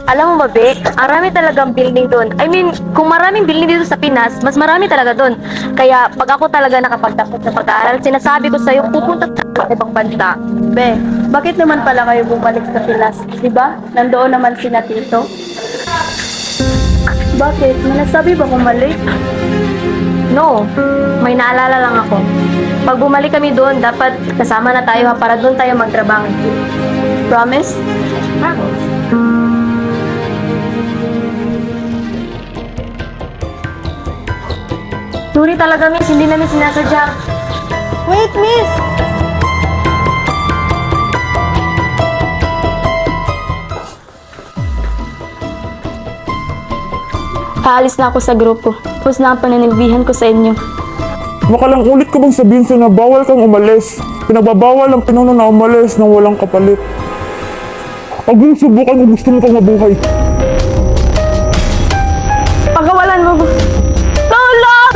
Alam mo ba, Be, marami talagang building doon. I mean, kung maraming building dito sa Pinas, mas marami talaga doon. Kaya pag ako talaga nakapagtapos sa pag-aaral, sinasabi ko sa'yo, pupunta sa ibang bansa. Be, bakit naman pala kayo bumalik sa Pinas? Diba? Nandoon naman si Tito. Bakit? May nasabi ba bumalik? No, may naalala lang ako. Pag bumalik kami doon, dapat kasama na tayo ha, para doon tayo magtrabaho. Promise? Promise. Sorry talaga, miss. Hindi namin sinasadya. Wait, miss! Aalis na ako sa grupo. Tapos na ang pananilbihan ko sa inyo. Makalang ulit ko bang sabihin sa'yo na bawal kang umalis? Pinagbabawal ang pinuno na umalis nang walang kapalit. Huwag mong subukan kung gusto mo pang mabuhay. Pagawalan mo ba? Tulong!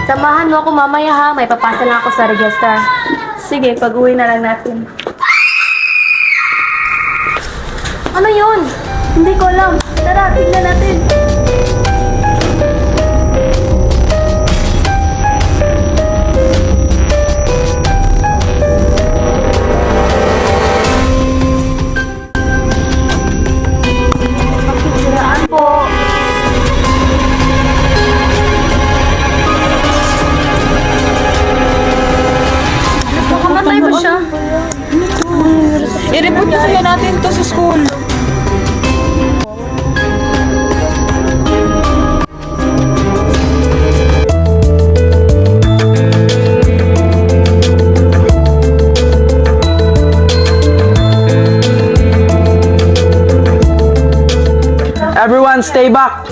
Samahan mo ako mamaya ha. May papasa lang ako sa register. Sige, pag-uwi na lang natin. Ano yun? Hindi ko alam. Tara, tignan natin. Pakikiraan po. Nakamatay ba siya? I-report na kaya natin to sa school. Everyone, stay back!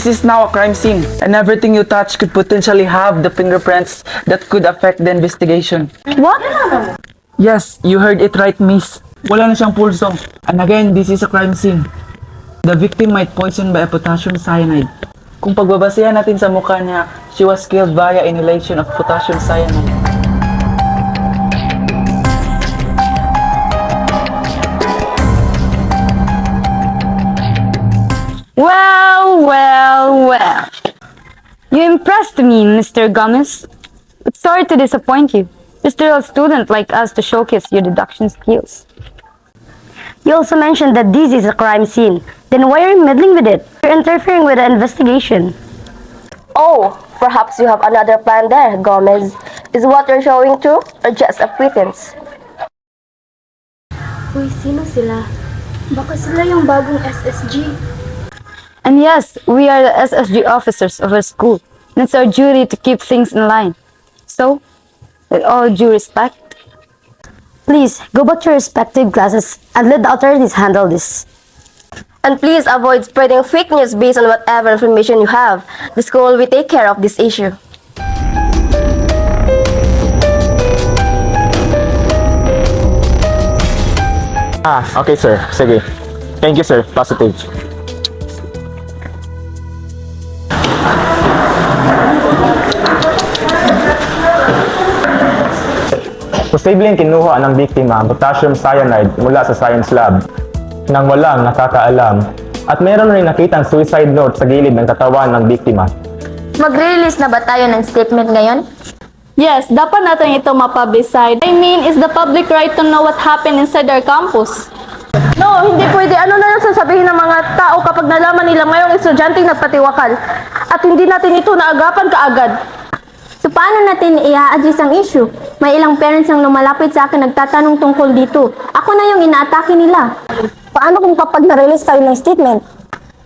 This is now a crime scene, and everything you touch could potentially have the fingerprints that could affect the investigation. What? Yes, you heard it right, miss. Wala na siyang pulso. And again, this is a crime scene. The victim might poison by a potassium cyanide. Kung pagbabasehan natin sa mukha niya, she was killed via inhalation of potassium cyanide. Well. You impressed me, Mr. Gomez. But sorry to disappoint you. You're still a student like us to showcase your deduction skills. You also mentioned that this is a crime scene. Then why are you meddling with it? You're interfering with the investigation. Oh, perhaps you have another plan there, Gomez. Is what you're showing true or just a pretense? Uy, sino sila? Baka sila yung bagong SSG. And yes, we are the SSG officers of our school. And it's our duty to keep things in line. So, with all due respect, Please, go back to your respective classes and let the authorities handle this. And please avoid spreading fake news based on whatever information you have. The school will take care of this issue. Okay sir. Sige. Thank you sir. Positive. Posibleng kinuha ng biktima ang potassium cyanide mula sa science lab nang walang nakakaalam at meron rin nakitang suicide note sa gilid ng katawan ng biktima. Mag-release na ba tayo ng statement ngayon? Yes, dapat natin ito mapublicize. I mean, is the public right to know what happened inside our campus? No, hindi pwede. Ano na lang sasabihin ng mga tao kapag nalaman nila mayroong estudyanteng nagpatiwakal at hindi natin ito naagapan kaagad? So paano natin i-address ang issue? May ilang parents ang lumalapit sa akin nagtatanong tungkol dito. Ako na yung inaatake nila. Paano kung kapag na-release tayo ng statement?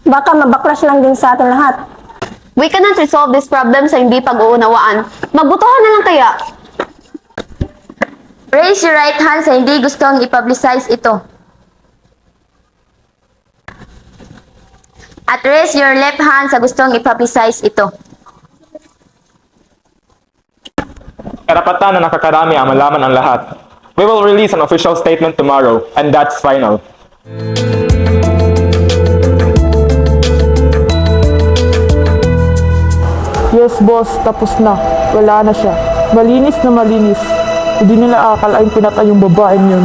Baka mabacklash lang din sa atin lahat. We cannot resolve this problem sa hindi pag-uunawaan. Magbutuhan na lang kaya. Raise your right hand sa hindi gustong i-publicize ito. At raise your left hand sa gustong i-publicize ito. Karapatan na nakakarami ang malaman ang lahat. We will release an official statement tomorrow and that's final. Yes, boss. Tapos na. Wala na siya. Malinis na malinis. Hindi nila akalain pinatay yung babaeng yun.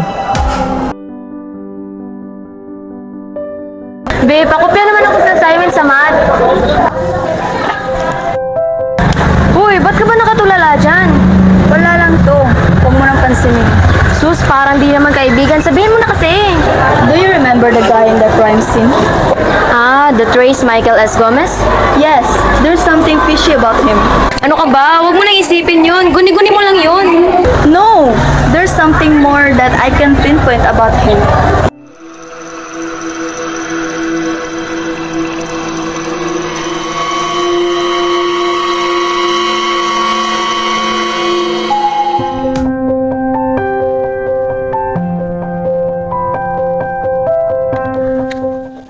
Babe, pakopya naman ako sa assignment sa math. Uy, ba't ka ba nakatulala dyan? Wala lang to. Huwag mo nang pansinin. Sus, parang di naman kaibigan. Sabihin mo na kasi. Do you remember the guy in the crime scene? Ah, the Trace Michael S. Gomez? Yes, there's something fishy about him. Ano ka ba? Huwag mo nang isipin yun. Guni-guni mo lang yun. No, there's something more that I can pinpoint about him.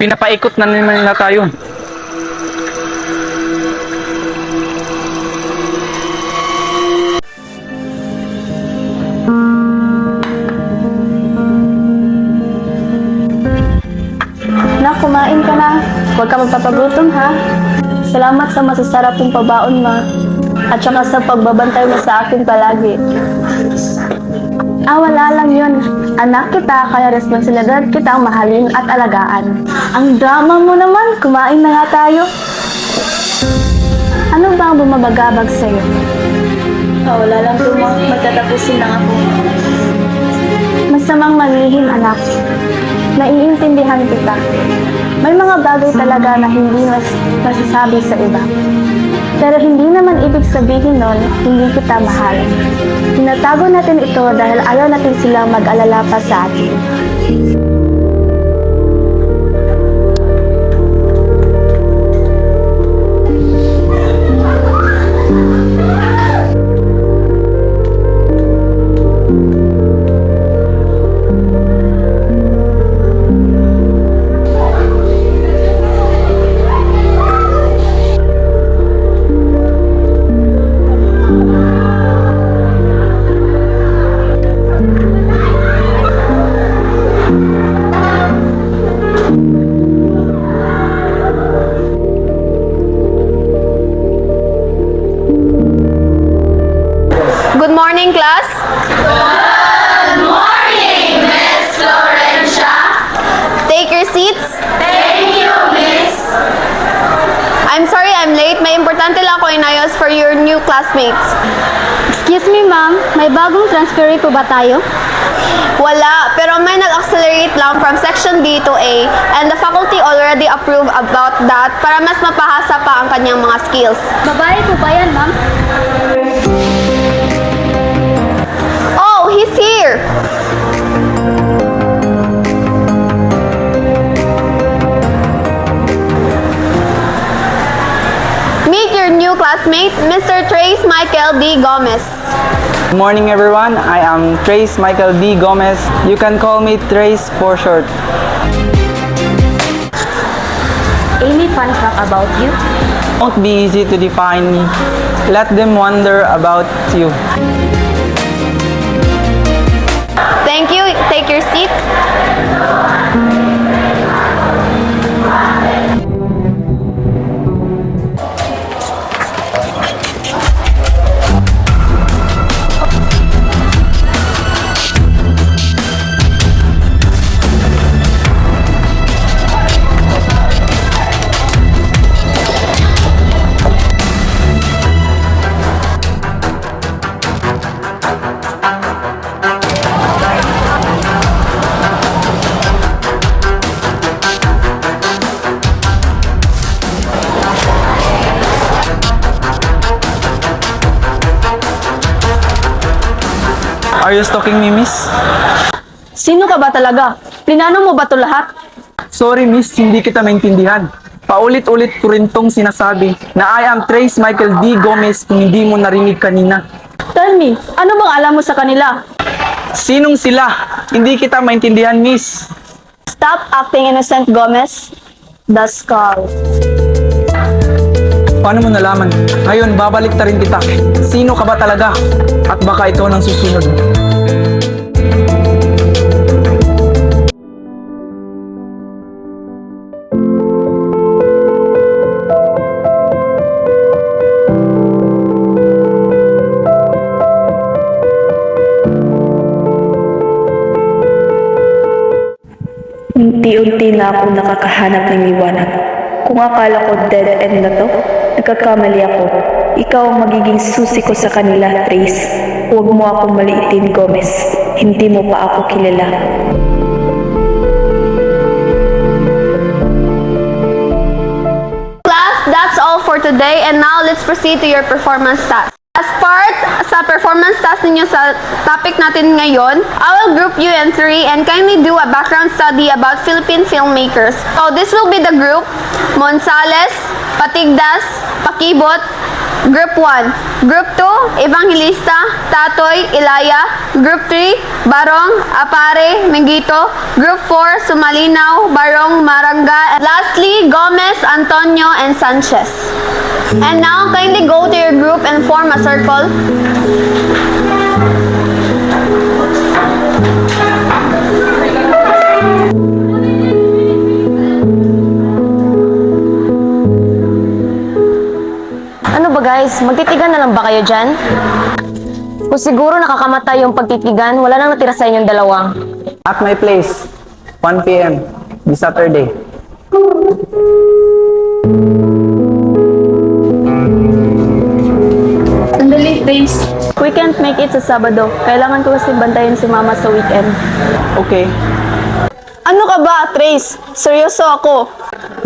Pinapaikot na naman nila tayo. Nak, kumain ka na. Huwag ka magpapagutom, ha? Salamat sa masasarap yung pabaon mo. At saka sa pagbabantay mo sa akin palagi. Wala lang yun. Anak kita, kaya responsibilidad kita ang mahalin at alagaan. Ang drama mo naman. Kumain na nga tayo. Ano ba ang bumabagabag sa'yo? Wala lang po mo. Magtatapusin lang ako. Masamang malihim, anak. Naiintindihan kita. May mga bagay talaga na hindi masasabi sa iba. Pero hindi naman ibig sabihin nun, hindi kita mahal. Tinatago natin ito dahil ayaw natin silang mag-alala pa sa atin. Good morning, class. Good morning, Miss Florencia. Take your seats. Thank you, Miss. I'm sorry I'm late. May importante lang ako inayos for your new classmates. Excuse me, ma'am. May bagong transferee po ba tayo? Wala, pero may nag-accelerate lang from section B to A and the faculty already approved about that para mas mapahasa pa ang kanyang mga skills. Babae po ba yan, ma'am? Oh, he's here! Meet your new classmate, Mr. Trace Michael D. Gomez. Good morning everyone, I am Trace Michael D. Gomez. You can call me Trace for short. Any fun fact about you? Won't be easy to define me. Let them wonder about you. Thank you. Take your seat. Are you stalking me, miss? Sino ka ba talaga? Plinano mo ba to lahat? Sorry, miss, hindi kita maintindihan. Paulit-ulit ko rin tong sinasabi na I am Trace Michael D. Gomez kung hindi mo narinig kanina. Tell me, ano bang alam mo sa kanila? Sinong sila? Hindi kita maintindihan, miss. Stop acting innocent, Gomez. The skull. Paano mo nalaman? Ngayon, babalik ta rin kita. Sino ka ba talaga? At baka ikaw nang susunod. Unti-unti na ako nakakahanap ng liwanag. Kung akala ko dead end na to, nagkakamali ako. Ikaw ang magiging susi ko sa kanila, Trace. Huwag mo akong maliitin, Gomez. Hindi mo pa ako kilala. Class, that's all for today, and now let's proceed to your performance task. As part sa performance task ninyo sa topic natin ngayon, I will group you in 3 and kindly do a background study about Philippine filmmakers. So this will be the group: Monsales, Patigdas, Pakibot. Group 1. Group 2, Evangelista, Tatoy, Ilaya. Group 3, Barong, Apare, Mengito. Group 4, Sumalinaw, Barong, Maranga. And lastly, Gomez, Antonio, and Sanchez. And now, kindly go to your group and form a circle. Ano ba guys, magtitigan na lang ba kayo dyan? Kung siguro nakakamatay yung pagtitigan, wala nang natira sa inyong dalawa. At my place, 1 p.m. this Saturday. Sandali, Trace. We can't make it sa Sabado. Kailangan ko kasi bantayan si Mama sa weekend. Okay. Ano ka ba, Trace? Seryoso ako.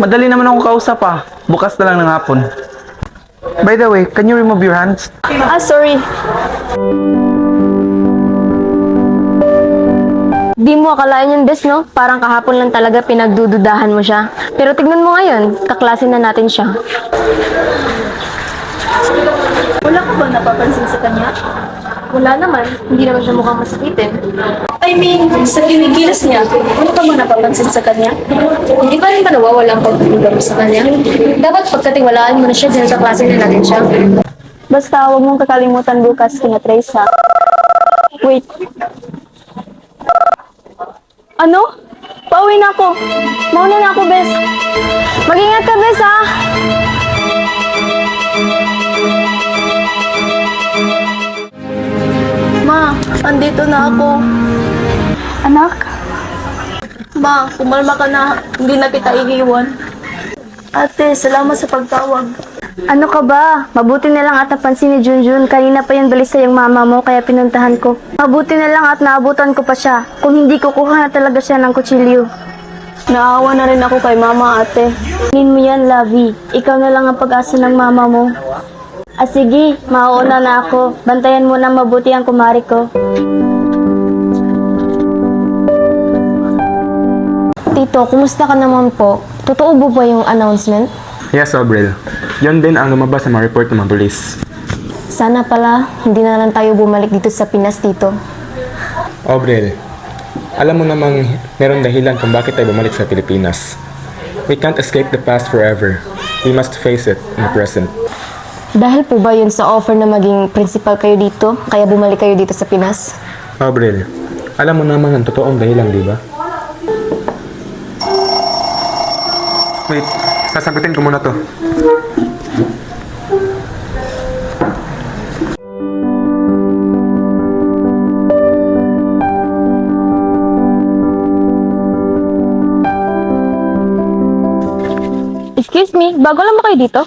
Madali naman akong kausap Bukas na lang ng hapon. By the way, can you remove your hands? Sorry. Di mo akalain yun, Bes, no? Parang kahapon lang talaga pinagdududahan mo siya. Pero tignan mo ngayon, kaklase na natin siya. Wala ka ba napapansin sa kanya? Wala naman, hindi naman siya mukhang masakitin. I mean, sa kinikilos niya, wala ka ba napapansin sa kanya? Hindi pa rin ba nawawala ang pagdududa mo sa kanya? Dapat pagkatiwalaan mo na siya, dahil kaklase na natin siya. Basta huwag mong kakalimutan bukas kina Trace, ha? Wait. Ano? Pauwi na ako. Mauna na ako, Bes. Mag-ingat ka, Bes, ha? Ma, andito na ako. Anak? Ma, kumalma ka na. Hindi na kita iiwan. Ate, salamat sa pagtawag. Ano ka ba? Mabuti na lang at napansin ni Junjun. Kanina pa yung balisa yung mama mo, kaya pinuntahan ko. Mabuti na lang at naabutan ko pa siya. Kung hindi, kukuha na talaga siya ng kutsilyo. Naawa na rin ako kay mama, ate. Tingin mo yan, Lavi. Ikaw na lang ang pag-asa ng mama mo. Sige, mauuna na ako. Bantayan mo na mabuti ang kumari ko. Tito, kumusta ka naman po? Totoo ba yung announcement? Yes, Obrel. Yan din ang lumabas sa mga report ng mga pulis. Sana pala, hindi na lang tayo bumalik dito sa Pinas, Tito. Obrel, alam mo namang meron dahilan kung bakit tayo bumalik sa Pilipinas. We can't escape the past forever. We must face it in the present. Dahil po ba yun sa offer na maging principal kayo dito, kaya bumalik kayo dito sa Pinas? Obrel, alam mo naman ang totoong dahilan, di ba? Wait, sasagutin ko muna to. Excuse me, bago lang ba kayo dito?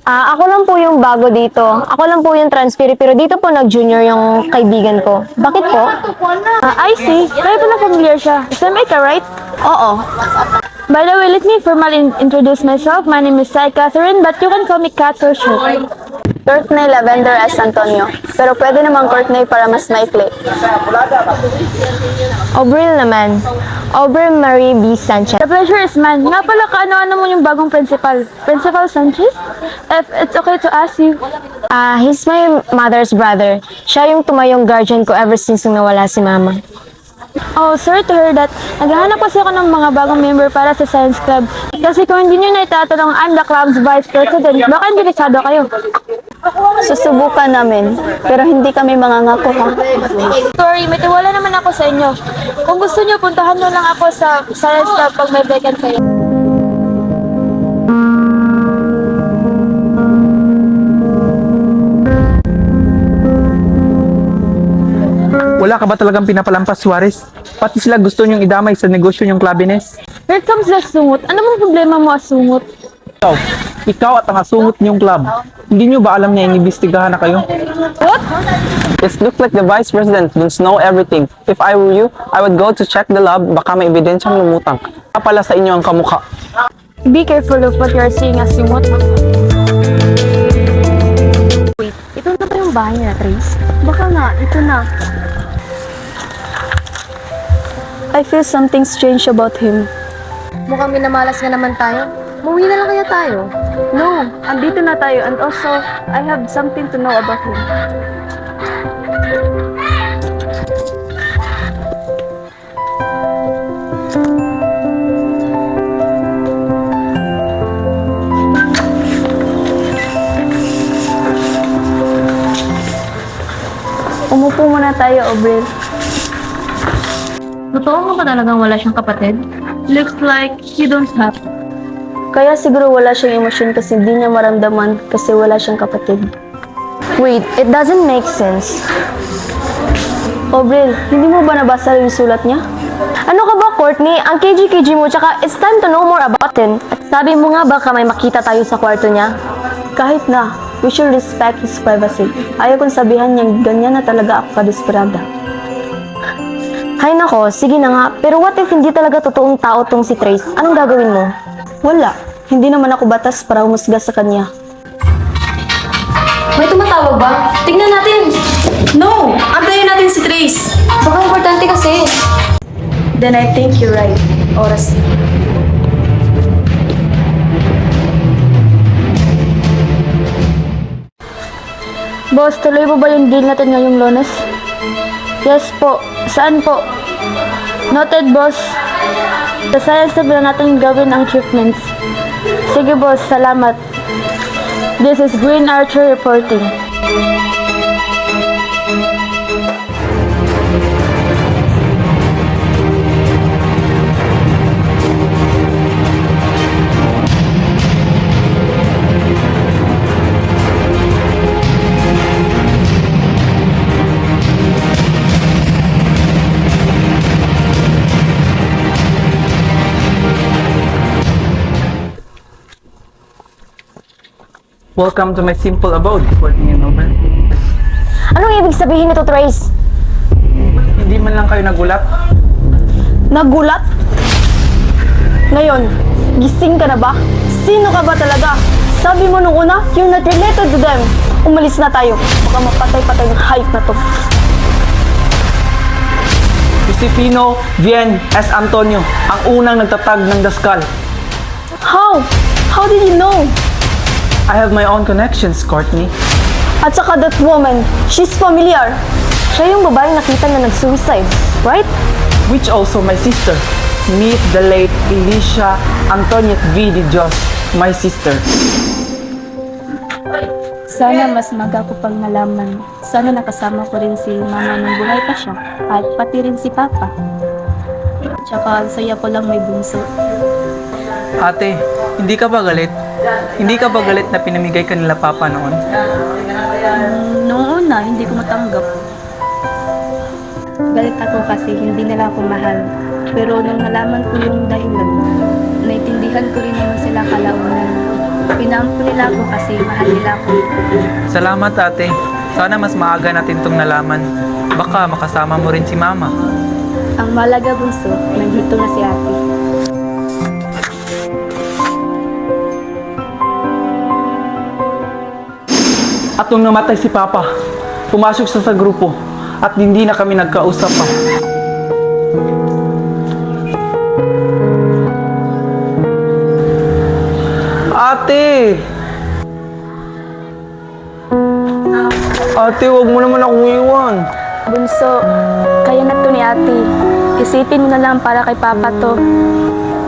Ako lang po yung bago dito. Ako lang po yung transfer, pero dito po nag-junior yung kaibigan ko. Bakit po? I see. Kaya pala familiar siya. Is Mika, right? Oo. By the way, let me formally introduce myself. My name is Sai Catherine, but you can call me Kat for short. Courtney Lavender S. Antonio. Pero pwede namang Courtney para mas maikli. Obril naman. Obril Marie B. Sanchez. The pleasure is mine. Nga pala, kaano-ano mo yung bagong principal? Principal Sanchez? If it's okay to ask you. He's my mother's brother. Siya yung tumayong guardian ko ever since nung nawala si mama. Oh, sorry to hear that. Naghahanap kasi ako ng mga bagong member para sa science club. Kasi kung hindi nyo na itatanong, I'm the club's vice president. Baka interesado kayo. Susubukan namin, pero hindi kami mangangako, ha? Sorry, may tiwala naman ako sa inyo. Kung gusto nyo, puntahan nyo lang ako sa science club pag may vacant kayo. Wala ka ba talagang pinapalampas, Suarez? Pati sila gusto niyong idamay sa negosyo niyong Clubines. Here comes the sungot. Ano bang problema mo, asungot? Ikaw at ang asungot niyong club. Hindi niyo ba alam na inimbestigahan na kayo? What? It looks like the Vice President does know everything. If I were you, I would go to check the lab. Baka may ebidensyang lumutang. Pala sa inyo ang kamukha. Be careful of what you are saying, asungot. Wait, ito na ba yung bahay niya, Trace? Baka nga, ito na. I feel something strange about him. Mukhang minamalas nga naman tayo. Umuwi na lang kaya tayo? No, andito na tayo and also, I have something to know about him. Umupo muna tayo, Obril. Totoo mo ba talagang wala siyang kapatid? Looks like you don't have. Kaya siguro wala siyang emosyon kasi hindi niya maramdaman kasi wala siyang kapatid. Wait, it doesn't make sense. Obril, hindi mo ba nabasa yung sulat niya? Ano ka ba, Courtney? Ang KG-KG mo, tsaka it's time to know more about him. At sabi mo nga baka may makita tayo sa kwarto niya. Kahit na, we should respect his privacy. Ayaw kong sabihan niyang ganyan na talaga ako kadesperada. Hay nako, sige na nga. Pero what if hindi talaga totoong tao tong si Trace? Anong gagawin mo? Wala. Hindi naman ako batas para humusga sa kanya. May tumatawag ba? Tingnan natin. No! Antayin natin si Trace! Baka importante kasi. Then I think you're right. Oras na. Boss, tuloy mo ba yung deal natin ngayong Lunes? Yes po. Saan po? Noted, boss. Sa science lab na natin gawin ang treatments. Sige, boss. Salamat. This is Green Archer reporting. Welcome to my simple abode, Courtney and Noble. Anong ibig sabihin nito, Trace? Hindi man lang kayo nagulat. Nagulat? Ngayon, gising ka na ba? Sino ka ba talaga? Sabi mo nung una, you're not related to them. Umalis na tayo. Baka mapatay-patay ng hype na to. Josefino Vien S. Antonio, ang unang nagtatag ng Daskal. How? How did you know? I have my own connections, Courtney. At saka that woman, she's familiar. Siya yung babaeng nakita na nag-suicide, right? Which also my sister. Meet the late Alicia Antoniette V. de Dios, my sister. Sana mas maga ko pang nalaman. Sana nakasama ko rin si mama nung buhay pa siya. At pati rin si papa. Tsaka ang saya ko lang may bunso. Ate, hindi ka ba galit? Hindi ka ba galit na pinamigay ka nila papa noon? Noong una, hindi ko matanggap. Galit ako kasi hindi nila ako mahal. Pero nung nalaman ko yung dahilan, naiintindihan ko rin naman sila kalaunan. Pinampo nila ako kasi mahal nila ako. Salamat, ate. Sana mas maaga natin itong nalaman. Baka makasama mo rin si mama. Ang malaga bunso, nandito na si ate. At nung namatay si papa, pumasok siya sa grupo at hindi na kami nagkausap pa. Ate! Ate, wag mo naman akong iwan. Bunso, kaya na to ni ate. Isipin mo na lang para kay papa to.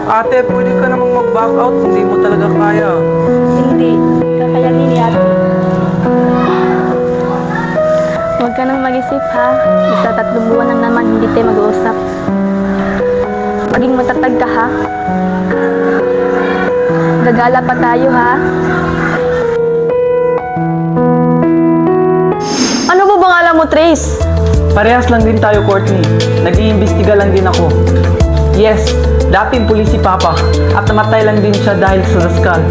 Ate, pwede ka namang mag-back out. Hindi mo talaga kaya. Hindi, kakayanin ni ate. Huwag ka nang mag-isip ha. Basta 3 buwan lang naman hindi tayo mag-uusap. Maging matatag ka ha. Gagala pa tayo ha. Ano ba bang alam mo, Trace? Parehas lang din tayo, Courtney. Nag-iimbestiga lang din ako. Yes, dating pulis si Papa at namatay lang din siya dahil sa daskal.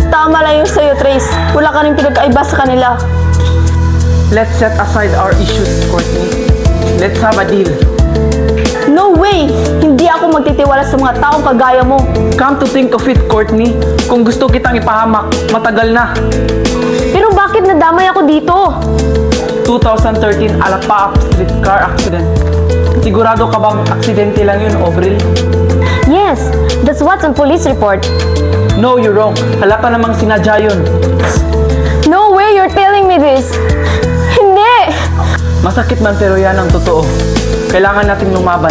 Tama lang yung sa'yo, Trace. Wala ka rin pinag-aiba sa kanila. Let's set aside our issues, Courtney. Let's have a deal. No way! Hindi ako magtitiwala sa mga taong kagaya mo. Come to think of it, Courtney, kung gusto kitang ipahamak, matagal na. Pero bakit nadamay ako dito? 2013 Alapa Street car accident. Sigurado ka bang aksidente lang yun, Obril? Yes, that's what's on police report. No, you're wrong. Halata namang sinadya yun. No way you're telling me this. Hindi! Masakit man pero yan ang totoo. Kailangan nating lumaban.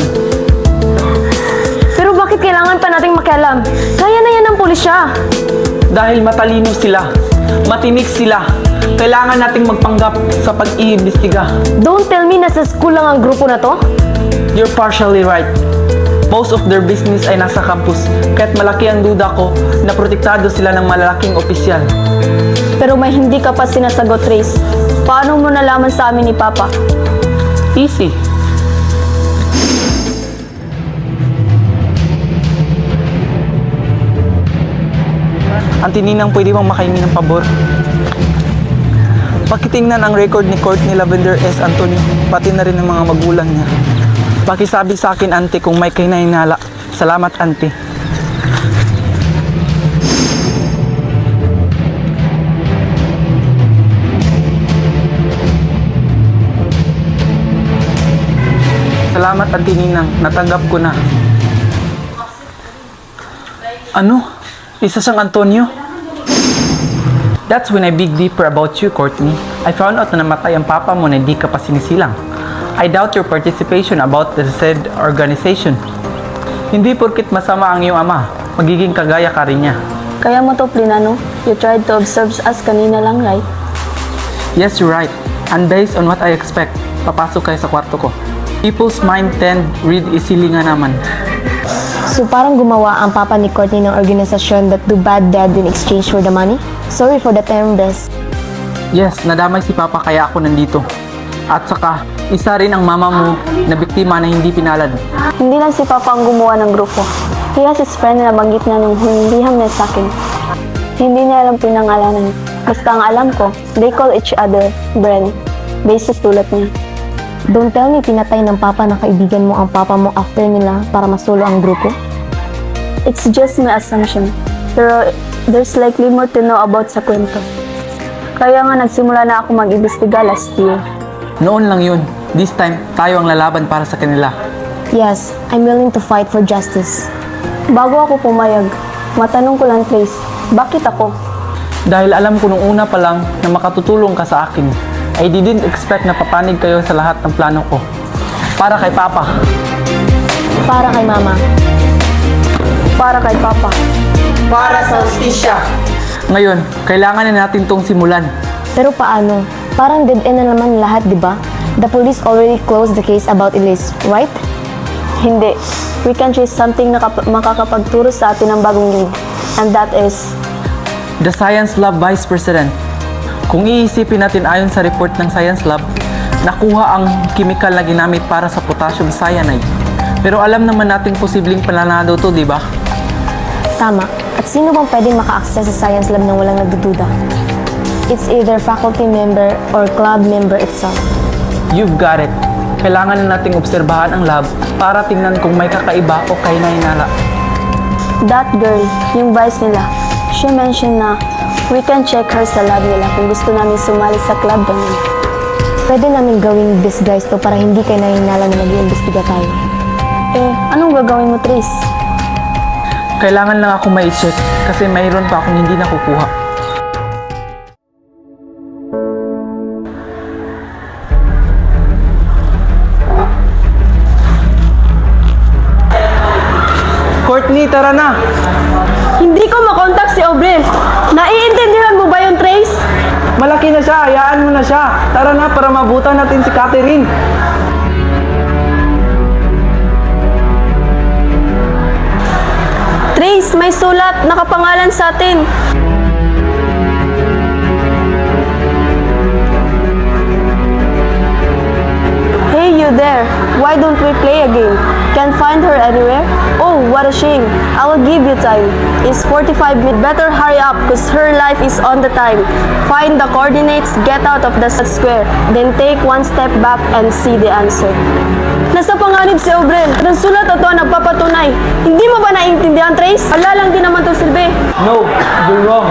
Pero bakit kailangan pa nating makialam? Kaya na yan ng pulisya. Dahil matalino sila, matinik sila, kailangan nating magpanggap sa pag-iimbestiga. Don't tell me nasa school lang ang grupo na to. You're partially right. Most of their business ay nasa campus, kaya't malaki ang duda ko na protektado sila ng malalaking opisyal. Pero may hindi ka pa sinasagot, Trace. Paano mo nalaman sa amin ni Papa? Easy. Auntie Ninang, pwede bang makahingi ng pabor? Pakitingnan ang record ni Courtney Lavender S. Antonio, pati na rin ng mga magulang niya. Pakisabi sa akin, Auntie, kung may kinahinala. Salamat, Auntie. Salamat, Auntie Ninang. Natanggap ko na. Ano? Isa siyang Antonio? That's when I dig deeper about you, Courtney. I found out na namatay ang papa mo na hindi ka pa sinisilang. I doubt your participation about the said organization. Hindi porkit masama ang iyong ama, magiging kagaya ka rin niya. Kaya mo to, Plinano. You tried to observe us kanina lang, right? Yes, you're right. And based on what I expect, papasok kayo sa kwarto ko. People's mind tend read easily nga naman. So parang gumawa ang papa ni Courtney ng organisasyon that do bad dad in exchange for the money? Sorry for the term, Bes. Yes, nadamay si Papa kaya ako nandito. At saka, isa rin ang mama mo na biktima na hindi pinalad. Hindi lang si Papa ang gumawa ng grupo. He has his friend na nabanggit na nung hiniham niya sa akin. Hindi niya alam pinangalanan. Basta ang alam ko, they call each other Bren. Based sa sulat niya. Don't tell me pinatay ng papa ng kaibigan mo ang papa mo after nila para masulo ang grupo? It's just my assumption. Pero there's likely more to know about sa kwento. Kaya nga nagsimula na ako mag-imbestiga last year. Noon lang yun. This time, tayo ang lalaban para sa kanila. Yes, I'm willing to fight for justice. Bago ako pumayag, matanong ko lang, Trace, bakit ako? Dahil alam ko nung una pa lang na makatutulong ka sa akin. I didn't expect na papanig kayo sa lahat ng plano ko. Para kay Papa. Para kay Mama. Para kay Papa. Para sa hustisya. Ngayon, kailangan na natin tong simulan. Pero paano? Parang dead end na naman lahat, di ba? The police already closed the case about Elise, right? Hindi. We can choose something na makakapagturo sa atin ng bagong lead. And that is... The Science Lab Vice President. Kung iisipin natin ayon sa report ng Science Lab, nakuha ang chemical na ginamit para sa potassium cyanide. Pero alam naman natin posibleng pananado to, di ba? Tama. At sino bang pwedeng maka-access sa science lab nang walang nagdududa? It's either faculty member or club member itself. You've got it. Kailangan na nating obserbahan ang lab para tingnan kung may kakaiba o kahinala. That girl, yung vice nila, she mentioned na we can check her sa lab nila kung gusto namin sumali sa club namin. Pwede namin gawing disguise to para hindi kayo nahinala na mag-iimbestiga tayo. Anong gagawin mo, Trace? Kailangan lang ako mai-check kasi mayroon pa akong hindi nakukuha. Courtney, tara na! Hindi ko makontak si Obril. Naiintindihan mo ba yung Trace? Malaki na siya, hayaan mo na siya. Tara na para mabutan natin si Catherine. Trace, may sulat nakapangalan sa atin. Why don't we play a game? Can't find her anywhere? Oh, what a shame. I will give you time. It's 45 minutes. Better hurry up because her life is on the time. Find the coordinates, get out of the square, then take one step back and see the answer. Nasa panganib si Obrel. Ang sulat ito ang nagpapatunay. Hindi mo ba naiintindihan, Trace? Wala lang din naman to silbi. No, you're wrong.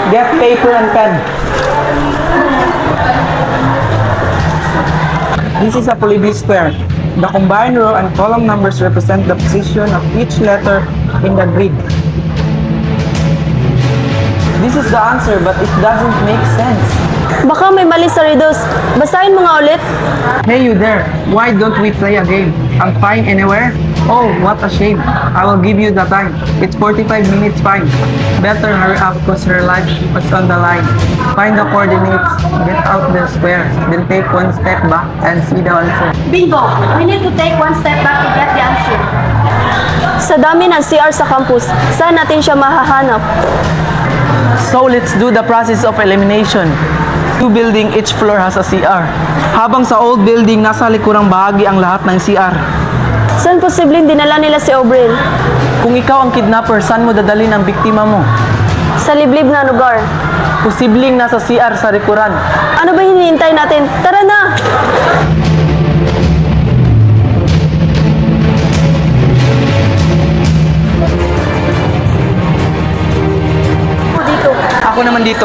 Get paper and pen. This is a polygon square. The combined row and column numbers represent the position of each letter in the grid. This is the answer, but it doesn't make sense. Baka may mali sa riddles. Basahin mo nga ulit. Hey you there, why don't we play a game? I'm fine anywhere? Oh, what a shame. I will give you the time. It's 45 minutes fine. Better hurry up because her life was on the line. Find the coordinates, get out the square, then take one step back and see the answer. Bingo! We need to take one step back to get the answer. Sa dami ng CR sa campus, saan natin siya mahahanap? So let's do the process of elimination. New building, each floor has a CR. Habang sa old building, nasa likurang bahagi ang lahat ng CR. Saan posibleng dinala nila si Obrel? Kung ikaw ang kidnapper, saan mo dadalhin ang biktima mo? Sa liblib na lugar. Posibleng nasa CR sa likuran. Ano ba hinihintay natin? Tara na! Ako naman dito.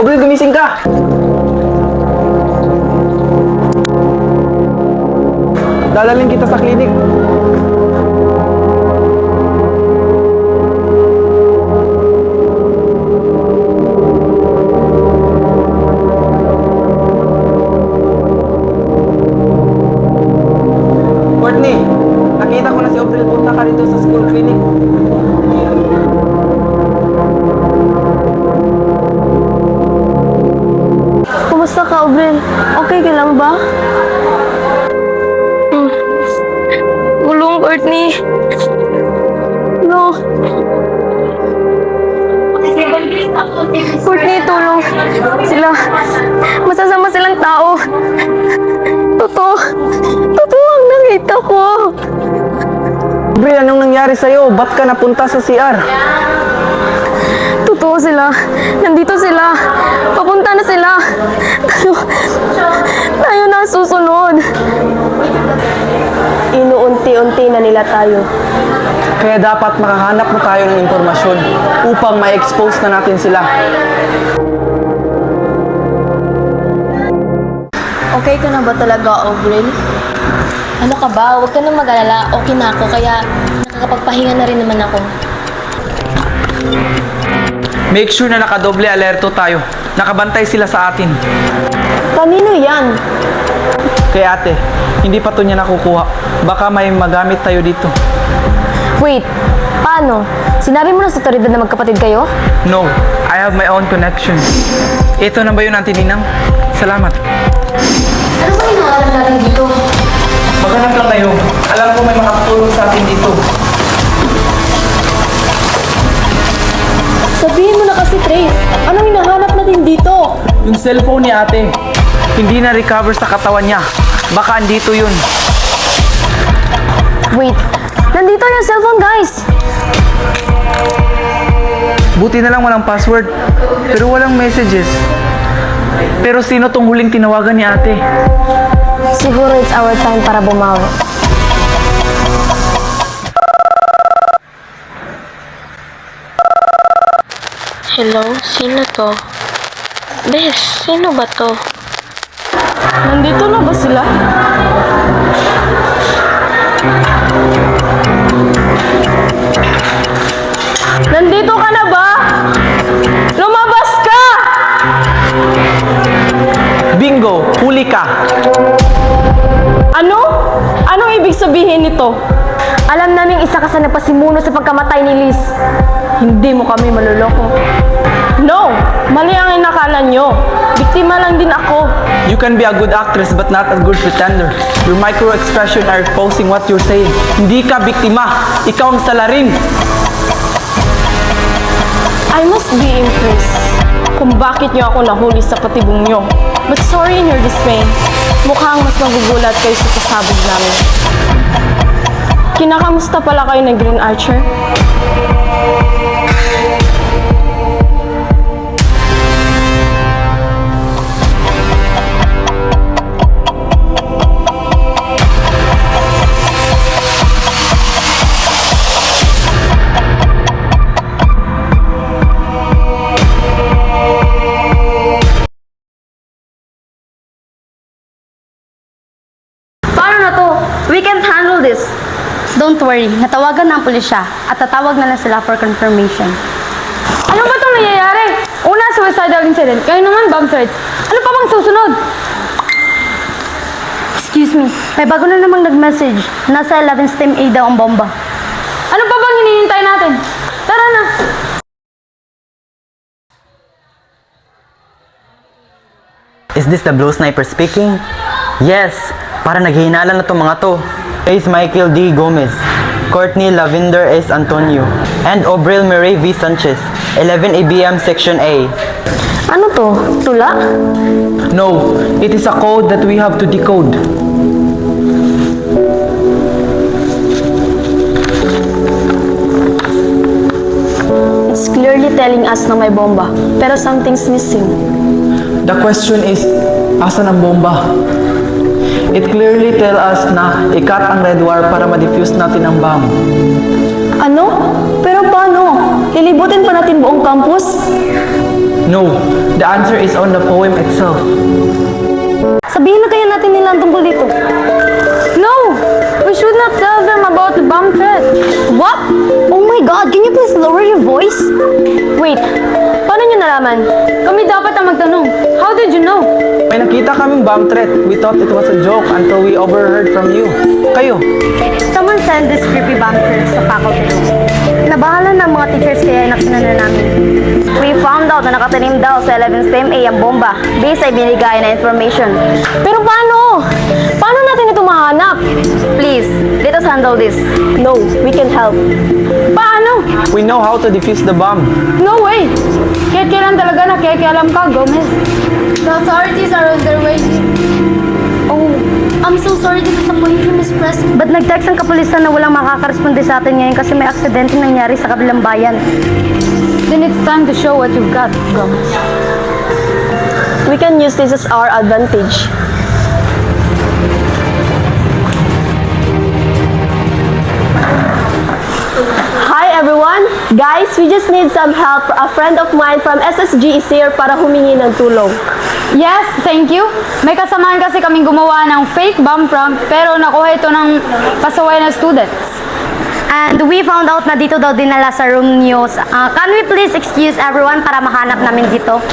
Obril, gumising ka! Dadalhin kita sa klinik. Courtney, nakita ko na si Obril. Punta ka rito sa school clinic. Kumusta ka, Obrel? Okay ka lang ba? Gulong, Courtney. No. Courtney, tulong. Sila. Masasama silang tao. Totoo. Totoo ang nakita ko. Obril, anong nangyari sa'yo? Ba't ka napunta sa CR? Totoo sila. Nandito sila. Papunta na sila. Tayo na ang susunod. Inuunti-unti na nila tayo. Kaya dapat makahanap mo tayo ng impormasyon upang ma-expose na natin sila. Okay ka na ba talaga, Obril? Ano ka ba? Huwag ka nang mag-alala. Okay na ako, kaya nakakapagpahinga na rin naman ako. Make sure na nakadoble alerto tayo. Nakabantay sila sa atin. Kanino yan? Kay ate, hindi pa to niya nakukuha. Baka may magamit tayo dito. Wait, paano? Sinabi mo na sa otoridad na magkapatid kayo? No, I have my own connection. Ito na ba yun, Auntie Ninang? Salamat. Ano ba inaalam natin dito? Maghanap lang tayo. Alam ko may makakatulong sa atin dito. Sabihin mo na kasi, Trace. Anong hinahanap natin dito? Yung cellphone ni ate, hindi na recover sa katawan niya. Baka andito yun. Wait, nandito yung cellphone, guys! Buti na lang walang password, pero walang messages. Pero sino tong huling tinawagan ni ate? Siguro it's our time para bumawi. Hello? Sino to? Bes, sino ba to? Nandito na ba sila? Nandito ka na ba? Lumabas ka! Bingo! Huli ka! Ano? Anong ibig sabihin nito? Alam namin isa ka sa nagpasimuno sa pagkamatay ni Liz. Hindi mo kami maluloko. No! Mali ang inakala nyo. Biktima lang din ako. You can be a good actress but not a good pretender. Your micro-expression are exposing what you're saying. Hindi ka biktima. Ikaw ang salarin. I must be impressed kung bakit nyo ako nahuli sa patibong nyo. But sorry in your dismay. Mukhang mas magugulat kayo sa pasabog namin. Kinakamusta pala kayo ng Green Archer? Paano na to? We can't handle this. Don't worry, natawagan na ang pulisya at tatawag na lang sila for confirmation. Ano ba itong nangyayari? Una, suicidal incident. Kayo naman, bomb threat. Ano pa bang susunod? Excuse me, may bago na namang nag-message. Nasa 11 STEM A daw ang bomba. Ano pa bang hinihintay natin? Tara na! Is this the Blue Sniper speaking? Yes! Para naghihinala na itong mga to. Is Michael D. Gomez, Courtney Lavender S. Antonio, and Obril Murray V. Sanchez, 11 ABM Section A. Ano to? Tula? No, it is a code that we have to decode. It's clearly telling us na may bomba, pero something's missing. The question is, asan ang bomba? It clearly tell us na ikat ang red wire para ma-defuse natin ang bomb. Ano? Pero paano? Lilibutin pa natin buong campus? No, the answer is on the poem itself. Sabihin na kaya natin nila ang tungkol dito. No! We should not tell them about the bomb threat. What? Oh my God, can you please lower your voice? Wait, paano nyo nalaman? Kami dapat ang magtanong. How did you know? May nakita kaming bomb threat. We thought it was a joke until we overheard from you. Kayo. Someone sent this creepy bomb threats sa faculty room. Nabahala ng mga teachers kaya inaksyonan na namin. We found out na nakatanim daw sa 11 STEM A ang bomba based sa binigay na information. Pero paano? Paano natin ito mahanap? Please, let us handle this. No, we can help. Paano? We know how to defuse the bomb. No way! Kahit kailan talaga nakikialam ka, Gomez. The authorities are on their way. Oh, I'm so sorry to disappoint you, Miss Preston. ba't nag-text ang kapulisan na walang makakaresponde sa atin ngayon kasi may aksidente nangyari sa kabilang bayan? Then it's time to show what you've got, Gomez. We can use this as our advantage. Hi everyone! Guys, we just need some help. A friend of mine from SSG is here para humingi ng tulong. Yes, thank you. May kasamahan kasi kaming gumawa ng fake bomb prank pero nakuha ito ng pasaway na students. And we found out na dito daw dinala sa room news. Can we please excuse everyone para mahanap namin dito?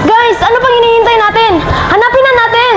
Guys, ano pang hinihintay natin? Hanapin na natin!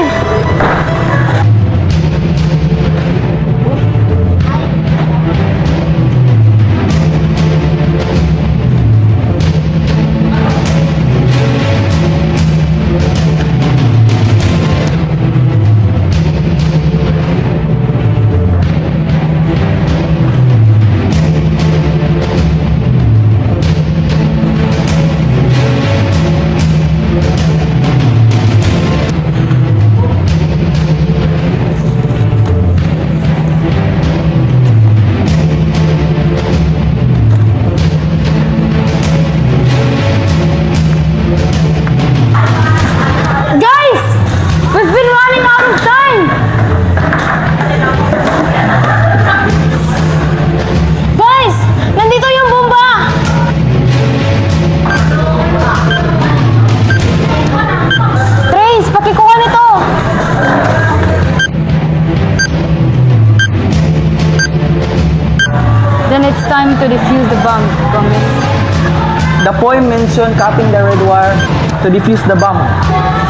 The poem mentioned cutting the red wire to defuse the bomb.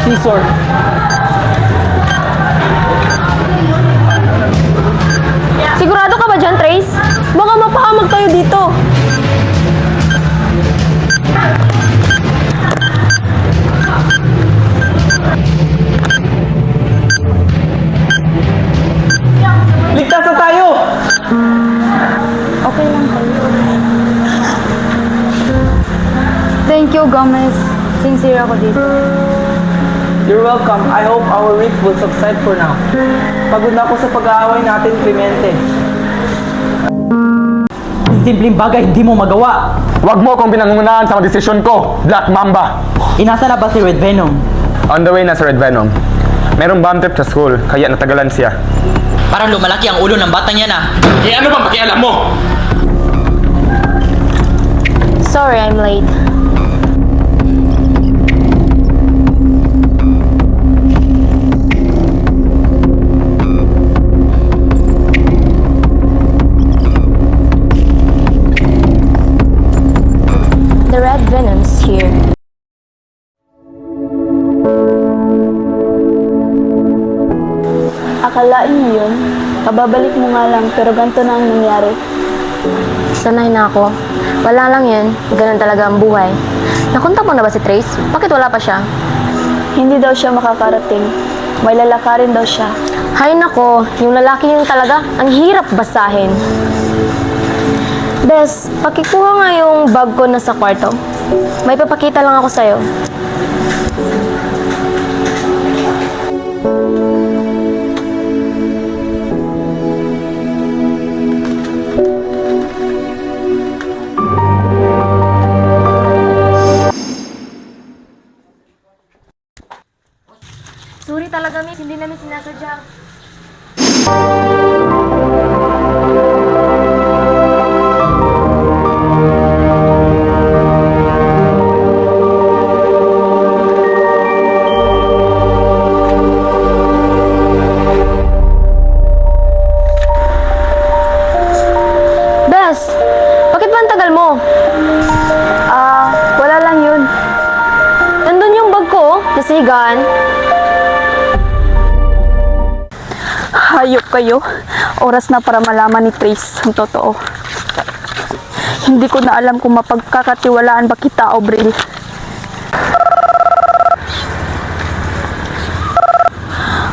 Scissor. Sigurado ka ba dyan, Trace? Baka mapahamak tayo dito. Ligtas na tayo! Thank you, Gomez. Sincere ako dito. You're welcome. I hope our rift will subside for now. Pagod na ako sa pag-aaway natin, Clemente. Simpleng bagay, hindi mo magawa. Huwag mo akong pinangungunahan sa mga desisyon ko, Black Mamba! Inasa na ba si Red Venom? On the way na sa Red Venom. Merong bomb trip sa school, kaya natagalan siya. Parang lumalaki ang ulo ng batang yan ah. Eh ano bang pakialam mo? Sorry, I'm late. The red venom's here. Akalain mo yun? Kababalik mo nga lang, pero ganito na ang nangyari. Sanay na ako. Wala lang yan. Ganun talaga ang buhay. Nakontak mo na ba si Trace? Bakit wala pa siya? Hindi daw siya makakarating. May lalakarin daw siya. Hay nako, yung lalaki yun talaga, ang hirap basahin. Bes, pakikuha nga yung bag ko na sa kwarto. May papakita lang ako sa'yo. Sorry talaga, miss. Hindi namin sinasadya. Bes, bakit ba ang tagal mo? Wala lang yun. Nandun yung bag ko, nasigan. Hayop kayo. Oras na para malaman ni Trace ang totoo. Hindi ko na alam kung mapagkakatiwalaan ba kita, Obril.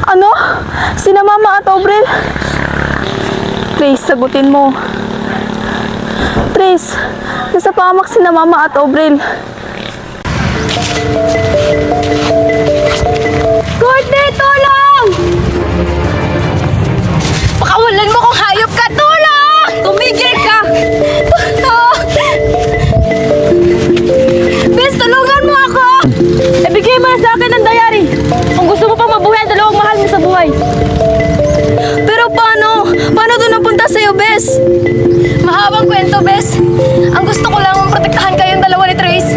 Ano? Sina Mama at Obril? Trace, sagutin mo. Trace, nasa pahamak sina Mama at Obril. Courtney, tulong! Pakawalan mo kung hayop ka! Tulong! Tumigil ka! Tulong! Bes, tulungan mo ako! Ibigay mo na sa akin ang diary. Kung gusto mo pang mabuhay ang dalawang mahal mo sa buhay. Pero paano? Paano ito napunta sa'yo, Bes? Mahabang kwento, Bes. Ang gusto ko lang protektahan kayong dalawa ni Trace.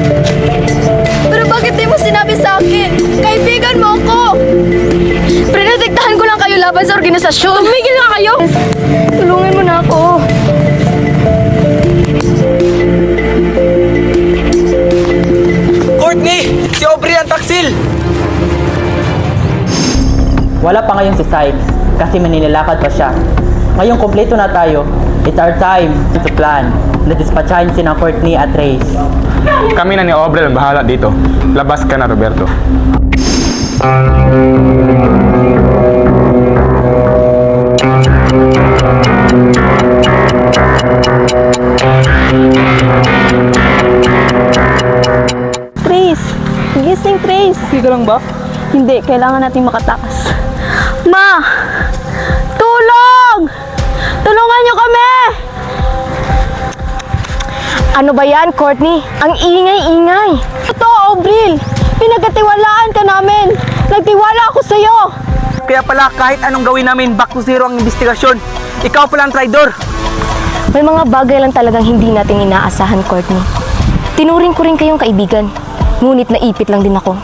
Pero bakit di mo sinabi sa akin? Kaibigan mo ako! Protektahan ko lang kayo laban sa organisasyon. Tumigil nga kayo! Tulungan mo na ako. Courtney! Si Aubrey ang taksil! Wala pa ngayon si Sai kasi manilalakad pa siya. Ngayong kompleto na tayo, it's our time to plan na dispatchahin si Courtney at Trace. Kami na ni Obrel ang bahala dito. Labas ka na, Roberto. Trace! Gising, Trace! Hindi ka lang ba? Hindi, kailangan natin makatakas. Ma! Tulong! Tulungan niyo kami! Ano ba yan, Courtney? Ang ingay-ingay. Ito, Obril! Pinagkatiwalaan ka namin! Nagtiwala ako sa'yo! Kaya pala kahit anong gawin namin, back to zero ang investigasyon. Ikaw pala ang traidor! May mga bagay lang talagang hindi natin inaasahan, Courtney. Tinuring ko rin kayong kaibigan. Ngunit naipit lang din ako.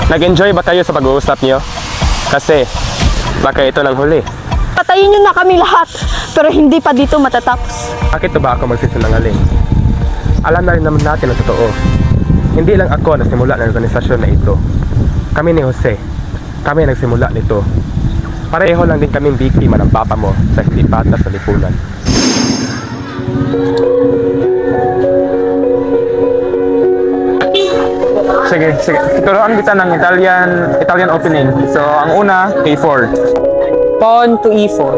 Nag-enjoy ba kayo sa pag-uusap niyo? Kasi, baka ito lang huli. Patayin niyo na kami lahat, pero hindi pa dito matatapos. Bakit ba ako magsisinungaling? alam na rin naman natin ang totoo. Hindi lang ako na simula ng organisasyon na ito. Kami ni Jose, kami ang nagsimula nito. Pareho lang din kaming biktima ng papa mo sa hindi patas sa lipunan. Sige. Tuturuan kita ng Italian opening. So, ang una, A4. Pawn to E4.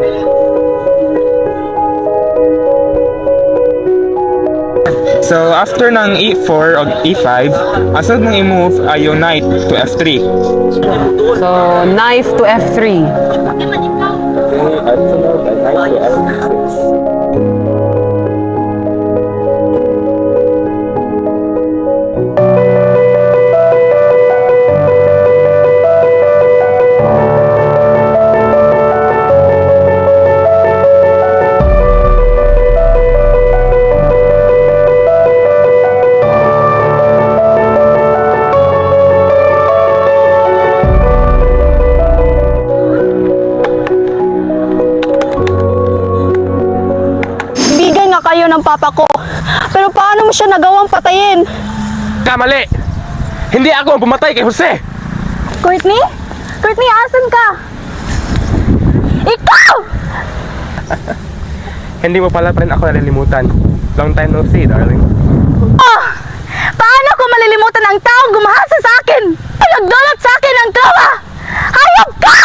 So, after ng E4 o E5, ang sunod mong i-move ay yung knight to F3. So, knife to F3. At sunod ay knight to F6. Bigay nga kayo ng papa ko. Pero paano mo siya nagawang patayin? Kamali! Hindi ako ang pumatay kay Jose! Courtney? Courtney, asan ka? Ikaw! Hindi mo pala pa rin ako nalilimutan. Long time no see, darling. Oh! Paano ko malilimutan ang taong gumahasa sa akin? Pinagdulot sa akin ang trauma! Hayop ka!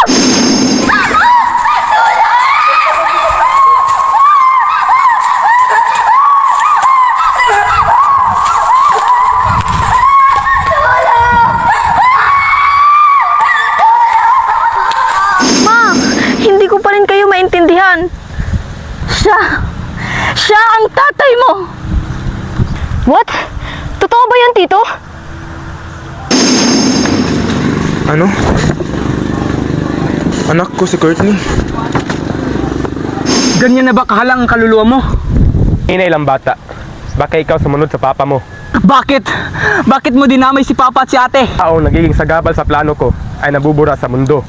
Ma, hindi ko pa rin kayo maintindihan. Siya ang tatay mo. What? Totoo ba yan, Tito? Ano? Anak ko si Courtney. Ganyan na ba kahalang ang kaluluwa mo? Inay lang bata. Baka ikaw sumunod sa papa mo. Bakit? Bakit mo dinamay si Papa at si Ate? Taong nagiging sagabal sa plano ko ay nabubura sa mundo.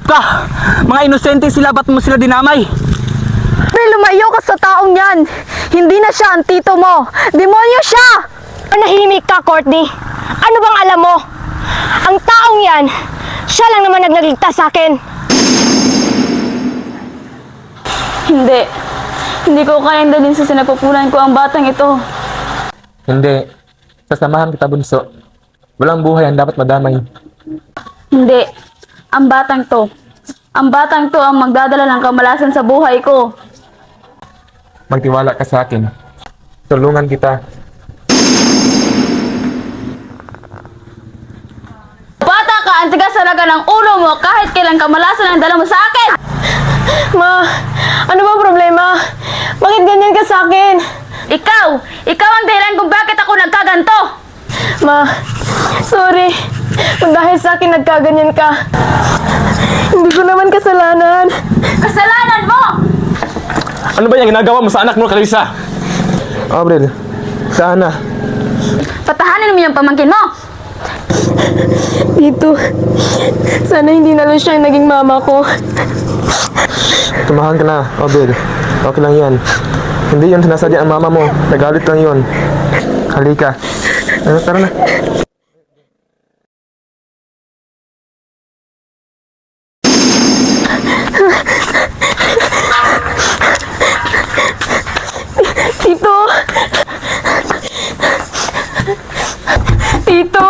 Ka! Mga inosente sila, ba't mo sila dinamay? Pero lumayo ka sa taong yan. Hindi na siya ang tito mo. Demonyo siya! Manahimik ka, Courtney. Ano bang alam mo? Ang taong yan, siya lang naman nagligtas sa akin. Hindi. Hindi ko kayang dalhin sa sinapupunan ko ang batang ito. Hindi. Sasamahan kita, bunso. Walang buhay ang dapat madamay. Hindi. Ang batang to. Ang batang to ang magdadala ng kamalasan sa buhay ko. Magtiwala ka sa akin. Tulungan kita. Bata ka, ang tigas talaga ng ulo mo kahit kailang kamalasan ang dala mo sa akin. Ma, ano ba problema? Bakit ganyan ka sa akin? Ikaw ang dahilan kung bakit ako nagkaganto. Ma, sorry. Kung dahil sa akin nagkaganyan ka. Hindi ko naman kasalanan. Kasalanan mo! Ano ba yung ginagawa mo sa anak mo, Clarissa? Abril, saan na? Patahanin mo yung pamangkin mo. Tito, sana hindi na lang siya yung naging mama ko. Tumahan ka na, Abril. Okay lang yan. Hindi yun sinasadya ang mama mo. Nagalit lang yun. Halika. Tara na. Tito! Tito!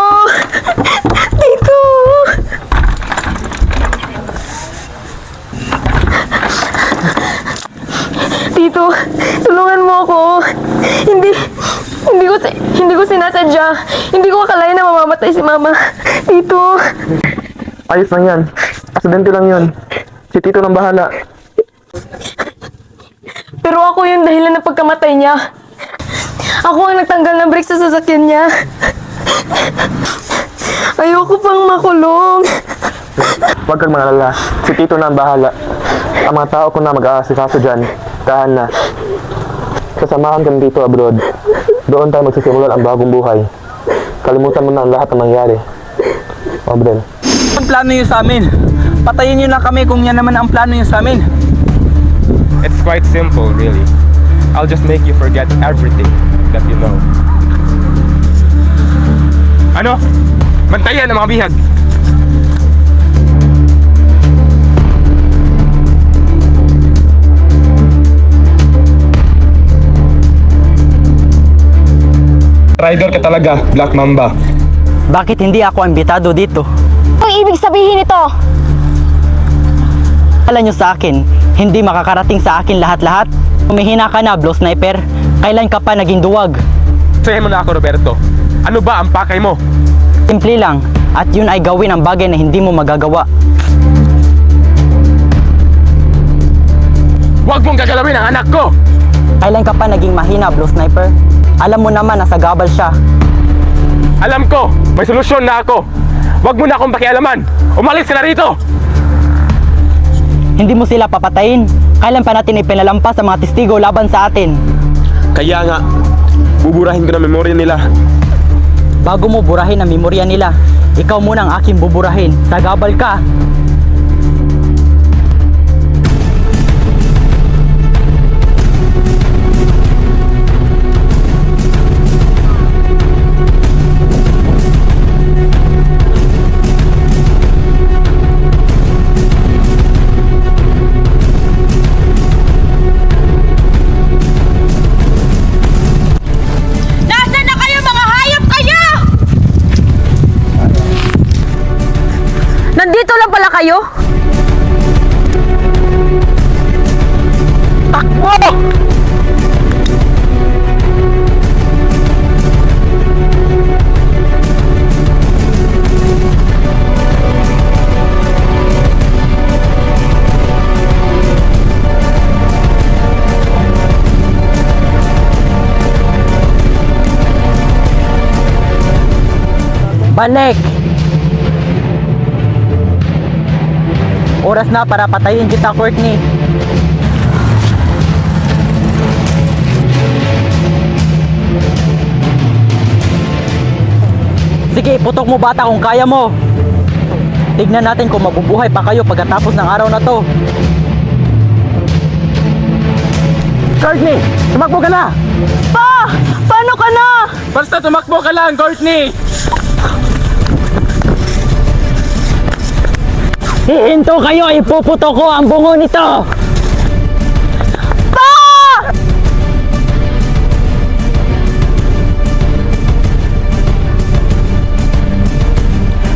Tito! Tito, tulungan mo ako. Hindi ko sinasadya. Hindi ko akalain na mamamatay si Mama. Tito. Ayos lang yan. Aksidente lang yun. Si Tito lang bahala. Pero ako yung dahilan ng pagkamatay niya. Ako ang nagtanggal ng brake sa sasakyan niya. Ayoko pang makulong. Huwag kang mangalala. Si Tito na ang bahala. Ang mga tao ko na mag-aasikaso dyan. Tahan na. Kasamahan kami dito abroad. Doon tayo magsisimulan ang bagong buhay. Kalimutan mo na ang lahat ng nangyari. Abril. Ang plano nyo sa amin? Patayin nyo na kami kung yan naman ang plano nyo sa amin. It's quite simple, really. I'll just make you forget everything that you know. Ano? Bantayan ang mga bihag. Rider ka talaga, Black Mamba. Bakit hindi ako imbitado dito? Ang ibig sabihin nito? Alam nyo sa akin, hindi makakarating sa akin lahat-lahat. Humihina ka na, Blue Sniper. Kailan ka pa naging duwag? Sabihin mo na ako, Roberto. Ano ba ang pakay mo? Simple lang, at yun ay gawin ang bagay na hindi mo magagawa. Huwag mong gagalawin ang anak ko! Kailan ka pa naging mahina, Blue Sniper? Alam mo naman na sa gabal siya. Alam ko, may solusyon na ako. Huwag mo na akong pakialaman. Umalis ka na rito! Hindi mo sila papatayin. Kailan pa natin ipinalampas sa mga testigo laban sa atin? Kaya nga, buburahin ko na memorya nila. Bago mo burahin ang memorya nila, ikaw muna ang aking buburahin. Sa gabal ka! Nandito lang pala kayo? Takbo! Balik! Oras na para patayin kita, Courtney. Sige, putok mo bata kung kaya mo. Tignan natin kung mabubuhay pa kayo pagkatapos ng araw na to. Courtney, tumakbo ka na! Pa! Paano ka na? Basta tumakbo ka lang, Courtney! Hihinto kayo, ipuputo ko ang bungo nito! Pa!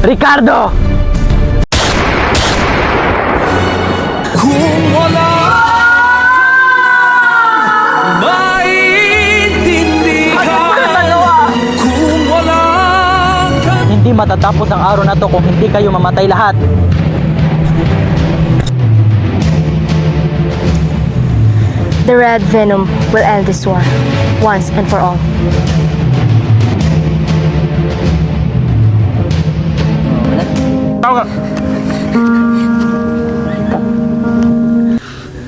Ricardo! Hindi matatapos ang araw na to kung hindi kayo mamatay lahat. The red venom will end this war, once and for all. Tawag!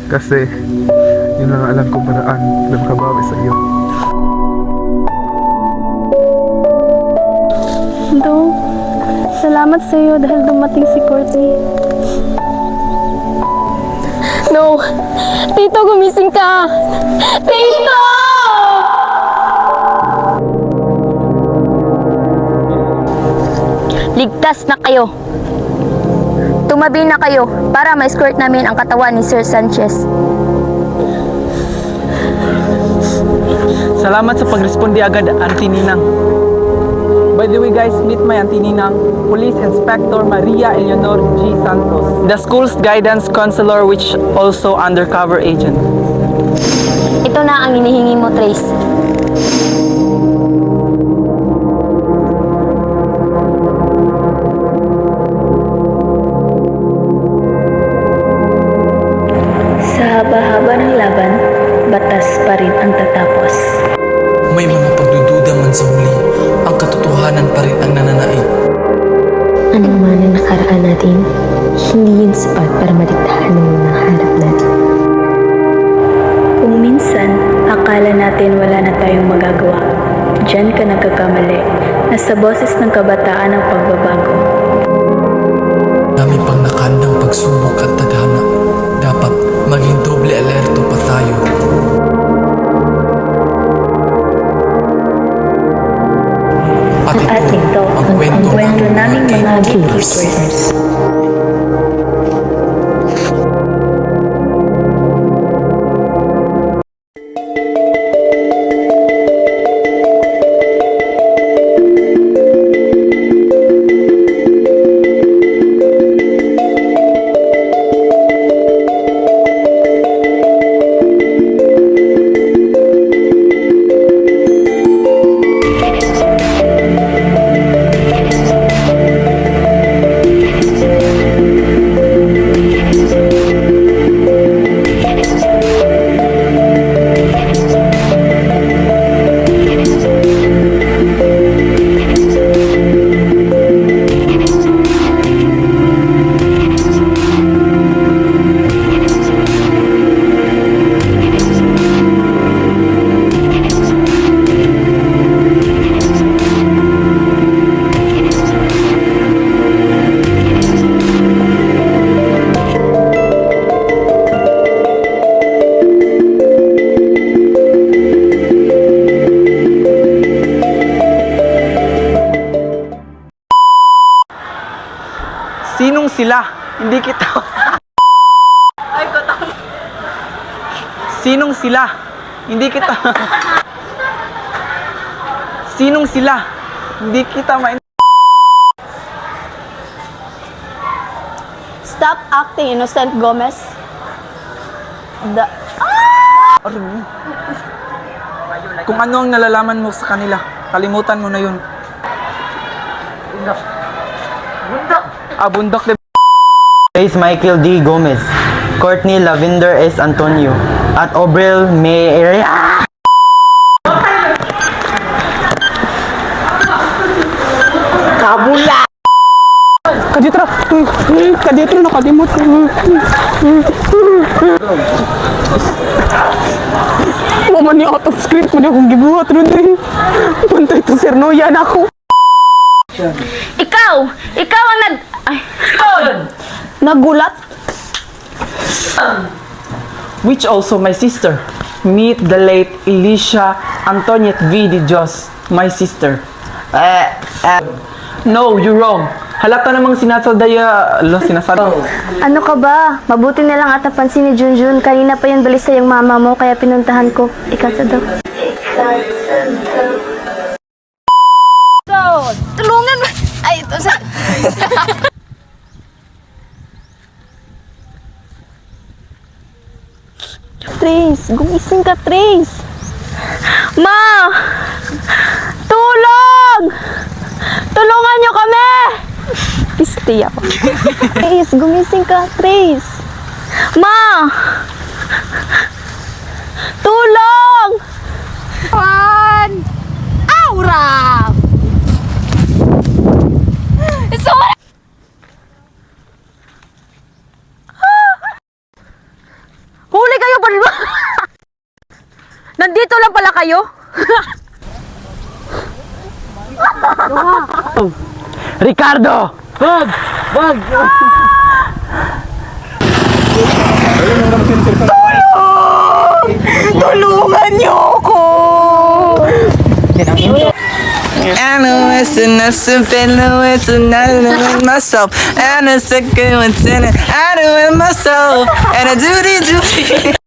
Kasi, yun lang ang alam kong paraan na makabawi sa iyo. Dong, salamat sa iyo dahil dumating si Courtney. No! Tito, gumising ka! Tito! Ligtas na kayo. Tumabi na kayo para ma-escort namin ang katawan ni Sir Sanchez. Salamat sa pagrespondi agad, Auntie Ninang. By the way guys, meet my Auntie Ninang, Police Inspector Maria Eleanor G. Santos, the school's guidance counselor which also undercover agent. Ito na ang hinihingi mo, Trace. Sa haba-haba ng laban, batas pa rin ang tatapos. May mga pagdududa man sa huli, ang katotohanan pa rin ang nananaig. Ano man ang nakaraan natin, hindi yun sapat para maligtahan ng mga hanap natin. Kung minsan, akala natin wala na tayong magagawa, diyan ka nagkakamali na sa boses ng kabataan ang pagbabago. Dami pang nakandang pagsubok at tadhana. Dapat maging doble alerto pa tayo. At ito ang kwento naming mga gatekeepers. Sinong sila? Hindi kita... Sinong sila? Hindi kita... Sinong sila? Hindi kita Stop acting innocent, Gomez. Kung ano ang nalalaman mo sa kanila, kalimutan mo na yun. Bundok de... Grace Michael D. Gomez, Courtney Lavender S. Antonio, at Obrel May... Kabula! Kaditra! Kaditra, nakadimot. Maman ni out of script mo na akong gibuhat rin eh. Pantay to sir, no? Yan ako. Ikaw! Ikaw ang Nagulat? Which also my sister. Meet the late Alicia Antoniette V. De Dios, my sister. No, you're wrong. Halata namang sinasadaya... Ano ka ba? Mabuti na lang at napansin ni Junjun. Kanina pa yan balisa yung mama mo, kaya pinuntahan ko. Ikatsa daw. Tulungan mo! Ay, ito sa... Trace, gumising ka, Trace. Ma! Tulong! Tulungan niyo kami! Pisti ako. Trace, gumising ka, Trace. Ma! Tulong! Juan! Aura! Sorry! Huli kayo ba? Nandito lang pala kayo? Ricardo! Wag! Tulungan niyo ako! I know it's enough to know it's another in myself. And a second one's in it. I do it myself. And I do it.